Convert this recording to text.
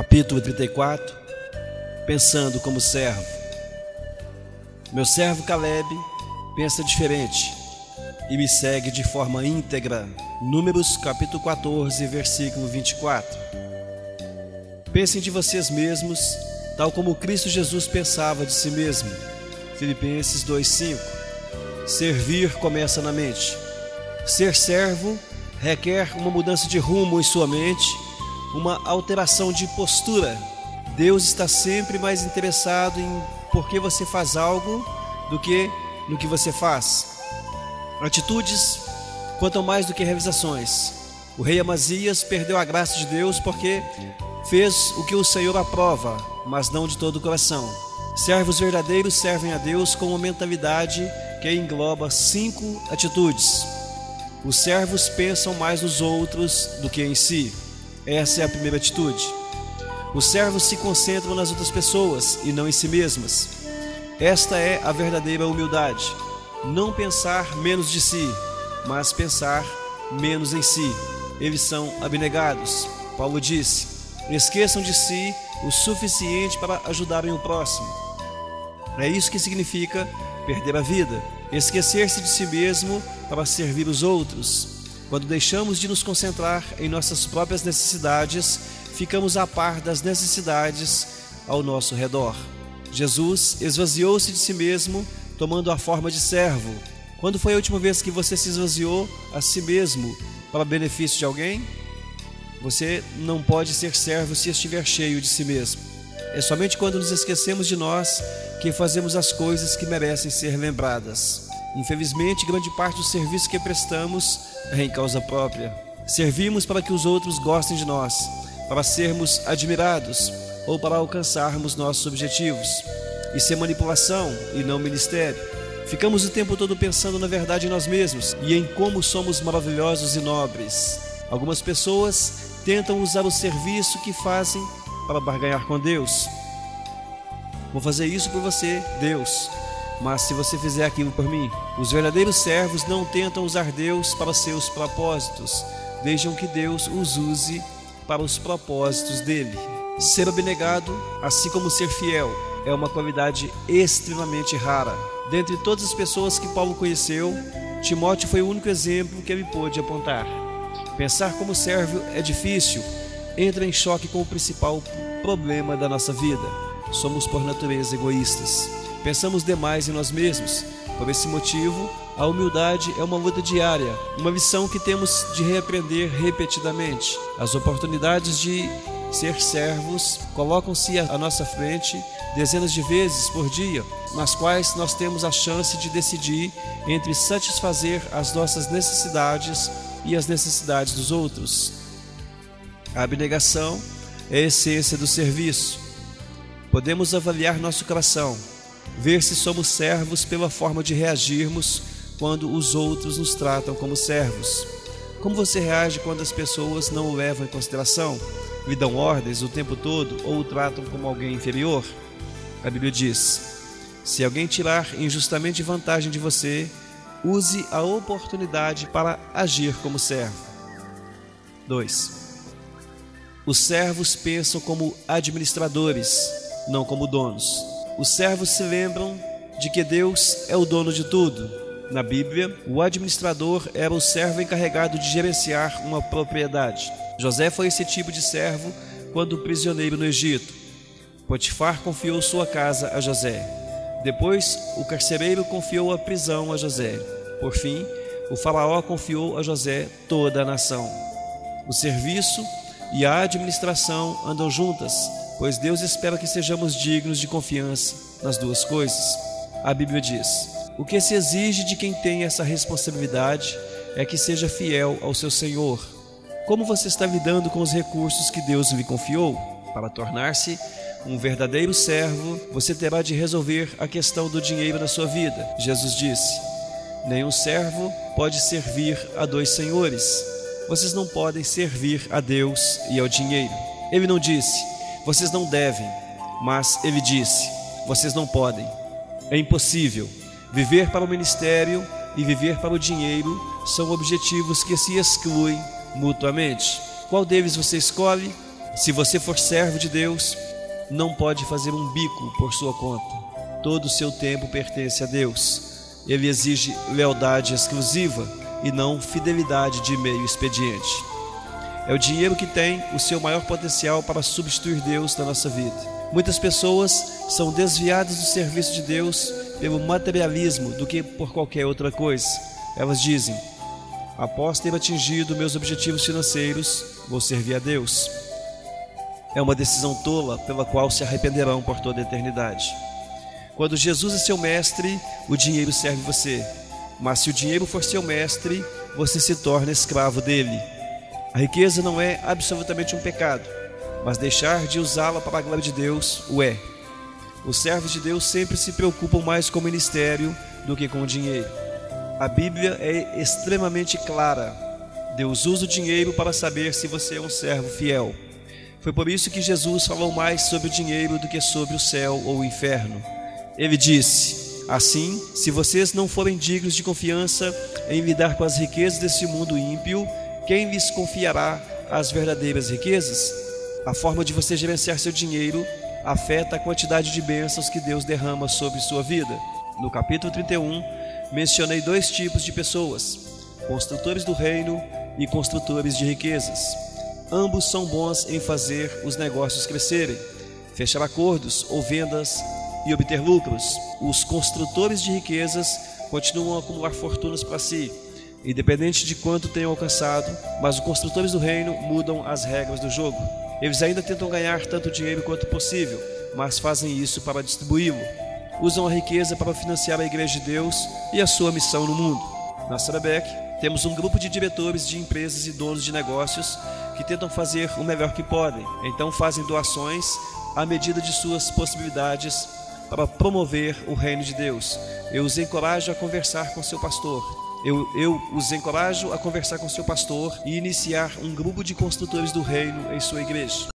Capítulo 34. Pensando como servo. Meu servo Caleb pensa diferente e me segue de forma íntegra. Números capítulo 14, versículo 24. Pensem de vocês mesmos, tal como Cristo Jesus pensava de si mesmo. Filipenses 2:5. Servir começa na mente. Ser servo requer uma mudança de rumo em sua mente, uma alteração de postura. Deus está sempre mais interessado em por que você faz algo do que no que você faz. Atitudes contam mais do que realizações. O rei Amazias perdeu a graça de Deus porque fez o que o Senhor aprova, mas não de todo o coração. Servos verdadeiros servem a Deus com uma mentalidade que engloba 5 atitudes. Os servos pensam mais nos outros do que em si. Essa é a primeira atitude. Os servos se concentram nas outras pessoas e não em si mesmas. Esta é a verdadeira humildade. Não pensar menos de si, mas pensar menos em si. Eles são abnegados. Paulo disse: esqueçam de si o suficiente para ajudarem o próximo. É isso que significa perder a vida. Esquecer-se de si mesmo para servir os outros. Quando deixamos de nos concentrar em nossas próprias necessidades, ficamos a par das necessidades ao nosso redor. Jesus esvaziou-se de si mesmo, tomando a forma de servo. Quando foi a última vez que você se esvaziou a si mesmo para benefício de alguém? Você não pode ser servo se estiver cheio de si mesmo. É somente quando nos esquecemos de nós que fazemos as coisas que merecem ser lembradas. Infelizmente, grande parte do serviço que prestamos é em causa própria. Servimos para que os outros gostem de nós, para sermos admirados ou para alcançarmos nossos objetivos. Isso é manipulação e não ministério. Ficamos o tempo todo pensando na verdade em nós mesmos e em como somos maravilhosos e nobres. Algumas pessoas tentam usar o serviço que fazem para barganhar com Deus. Vou fazer isso por você, Deus, mas se você fizer aquilo por mim. Os verdadeiros servos não tentam usar Deus para seus propósitos. Deixam que Deus os use para os propósitos dele. Ser abnegado, assim como ser fiel, é uma qualidade extremamente rara. Dentre todas as pessoas que Paulo conheceu, Timóteo foi o único exemplo que ele pôde apontar. Pensar como servo é difícil, entra em choque com o principal problema da nossa vida. Somos por natureza egoístas. Pensamos demais em nós mesmos. Por esse motivo, a humildade é uma luta diária, uma lição que temos de reaprender repetidamente. As oportunidades de ser servos colocam-se à nossa frente dezenas de vezes por dia, nas quais nós temos a chance de decidir entre satisfazer as nossas necessidades e as necessidades dos outros. A abnegação é a essência do serviço. Podemos avaliar nosso coração, ver se somos servos pela forma de reagirmos quando os outros nos tratam como servos. Como você reage quando as pessoas não o levam em consideração, lhe dão ordens o tempo todo ou o tratam como alguém inferior? A Bíblia diz: se alguém tirar injustamente vantagem de você, use a oportunidade para agir como servo. 2. Os servos pensam como administradores, não como donos. Os servos se lembram de que Deus é o dono de tudo. Na Bíblia, o administrador era o servo encarregado de gerenciar uma propriedade. José foi esse tipo de servo quando prisioneiro no Egito. Potifar confiou sua casa a José. Depois, o carcereiro confiou a prisão a José. Por fim, o faraó confiou a José toda a nação. O serviço e a administração andam juntas, pois Deus espera que sejamos dignos de confiança nas duas coisas. A Bíblia diz: o que se exige de quem tem essa responsabilidade é que seja fiel ao seu Senhor. Como você está lidando com os recursos que Deus lhe confiou? Para tornar-se um verdadeiro servo, você terá de resolver a questão do dinheiro na sua vida. Jesus disse: nenhum servo pode servir a 2 senhores. Vocês não podem servir a Deus e ao dinheiro. Ele não disse: vocês não devem, mas ele disse: vocês não podem. É impossível. Viver para o ministério e viver para o dinheiro são objetivos que se excluem mutuamente. Qual deles você escolhe? Se você for servo de Deus, não pode fazer um bico por sua conta. Todo o seu tempo pertence a Deus. Ele exige lealdade exclusiva e não fidelidade de meio expediente. É o dinheiro que tem o seu maior potencial para substituir Deus na nossa vida. Muitas pessoas são desviadas do serviço de Deus pelo materialismo do que por qualquer outra coisa. Elas dizem: após ter atingido meus objetivos financeiros, vou servir a Deus. É uma decisão tola pela qual se arrependerão por toda a eternidade. Quando Jesus é seu mestre, o dinheiro serve você. Mas se o dinheiro for seu mestre, você se torna escravo dele. A riqueza não é absolutamente um pecado, mas deixar de usá-la para a glória de Deus o é. Os servos de Deus sempre se preocupam mais com o ministério do que com o dinheiro. A Bíblia é extremamente clara. Deus usa o dinheiro para saber se você é um servo fiel. Foi por isso que Jesus falou mais sobre o dinheiro do que sobre o céu ou o inferno. Ele disse: assim, se vocês não forem dignos de confiança em lidar com as riquezas desse mundo ímpio, quem lhes confiará as verdadeiras riquezas? A forma de você gerenciar seu dinheiro afeta a quantidade de bênçãos que Deus derrama sobre sua vida. No capítulo 31, mencionei 2 tipos de pessoas: construtores do reino e construtores de riquezas. Ambos são bons em fazer os negócios crescerem, fechar acordos ou vendas e obter lucros. Os construtores de riquezas continuam a acumular fortunas para si, independente de quanto tenham alcançado, mas os construtores do reino mudam as regras do jogo. Eles ainda tentam ganhar tanto dinheiro quanto possível, mas fazem isso para distribuí-lo. Usam a riqueza para financiar a Igreja de Deus e a sua missão no mundo. Na Sarebec, temos um grupo de diretores de empresas e donos de negócios que tentam fazer o melhor que podem. Então fazem doações à medida de suas possibilidades para promover o reino de Deus. Eu os encorajo a conversar com seu pastor. Eu os encorajo a conversar com seu pastor e iniciar um grupo de construtores do reino em sua igreja.